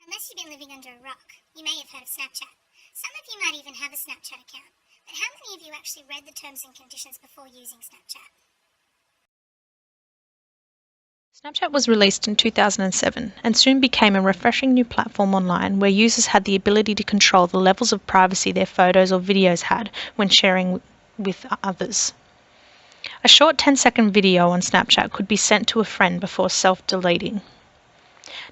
Unless you've been living under a rock, you may have heard of Snapchat. Some of you might even have a Snapchat account, but how many of you actually read the terms and conditions before using Snapchat? Snapchat was released in 2007 and soon became a refreshing new platform online where users had the ability to control the levels of privacy their photos or videos had when sharing with others. A short 10-second video on Snapchat could be sent to a friend before self-deleting.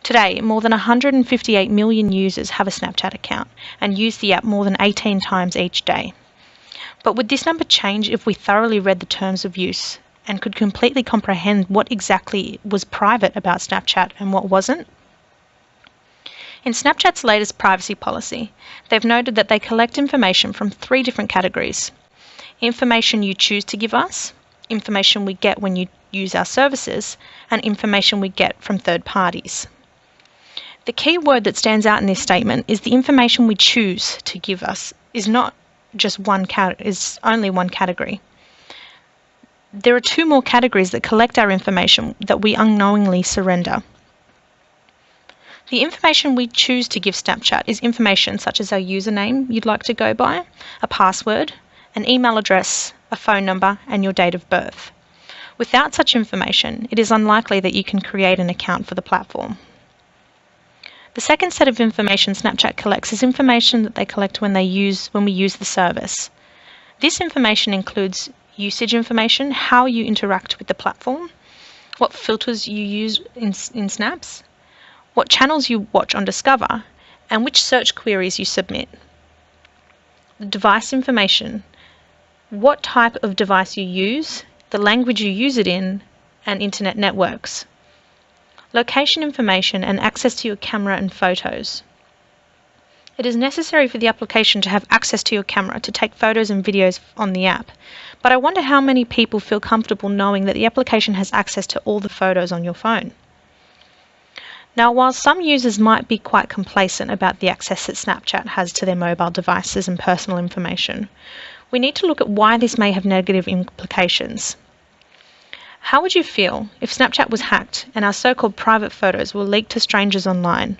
Today, more than 158 million users have a Snapchat account and use the app more than 18 times each day. But would this number change if we thoroughly read the terms of use and could completely comprehend what exactly was private about Snapchat and what wasn't? In Snapchat's latest privacy policy, they've noted that they collect information from 3 different categories: information you choose to give us, information we get when you use our services, and information we get from third parties. The key word that stands out in this statement is the information we choose to give us is not just is only one category. There are 2 more categories that collect our information that we unknowingly surrender. The information we choose to give Snapchat is information such as our username you'd like to go by, a password, an email address, a phone number, and your date of birth. Without such information, it is unlikely that you can create an account for the platform. The second set of information Snapchat collects is information that they collect when we use the service. This information includes usage information, how you interact with the platform, what filters you use in Snaps, what channels you watch on Discover, and which search queries you submit. The device information, what type of device you use, the language you use it in, and internet networks. Location information and access to your camera and photos. It is necessary for the application to have access to your camera to take photos and videos on the app, but I wonder how many people feel comfortable knowing that the application has access to all the photos on your phone. Now, while some users might be quite complacent about the access that Snapchat has to their mobile devices and personal information, we need to look at why this may have negative implications. How would you feel if Snapchat was hacked and our so-called private photos were leaked to strangers online?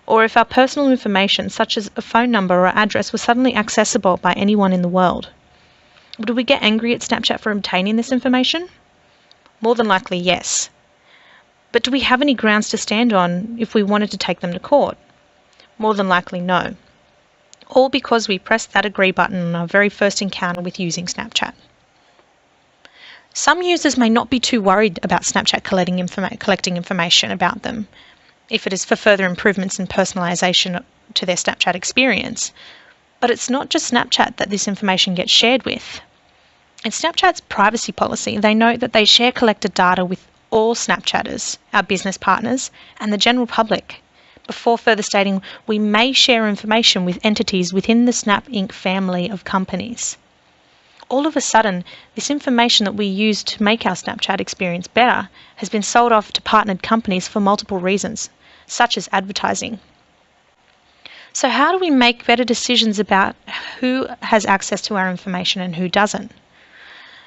Or if our personal information, such as a phone number or address, was suddenly accessible by anyone in the world? Would we get angry at Snapchat for obtaining this information? More than likely, yes. But do we have any grounds to stand on if we wanted to take them to court? More than likely, no. All because we pressed that agree button on our very first encounter with using Snapchat. Some users may not be too worried about Snapchat collecting information about them, if it is for further improvements in personalisation to their Snapchat experience. But it's not just Snapchat that this information gets shared with. In Snapchat's privacy policy, they note that they share collected data with all Snapchatters, our business partners, and the general public, before further stating we may share information with entities within the Snap Inc. family of companies. All of a sudden, this information that we use to make our Snapchat experience better has been sold off to partnered companies for multiple reasons, such as advertising. So how do we make better decisions about who has access to our information and who doesn't?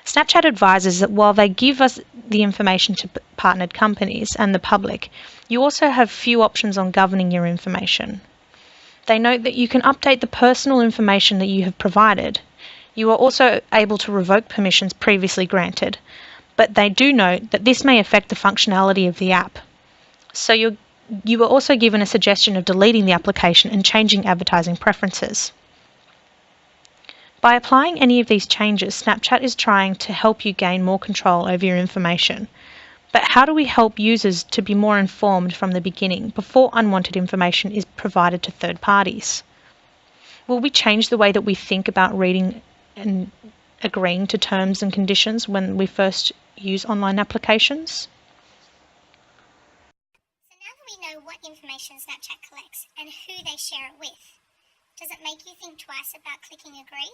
Snapchat advises that while they give us the information to partnered companies and the public, you also have few options on governing your information. They note that you can update the personal information that you have provided. You are also able to revoke permissions previously granted, but they do note that this may affect the functionality of the app. So you are also given a suggestion of deleting the application and changing advertising preferences. By applying any of these changes, Snapchat is trying to help you gain more control over your information. But how do we help users to be more informed from the beginning before unwanted information is provided to third parties? Will we change the way that we think about reading and agreeing to terms and conditions when we first use online applications? So now that we know what information Snapchat collects and who they share it with, does it make you think twice about clicking agree?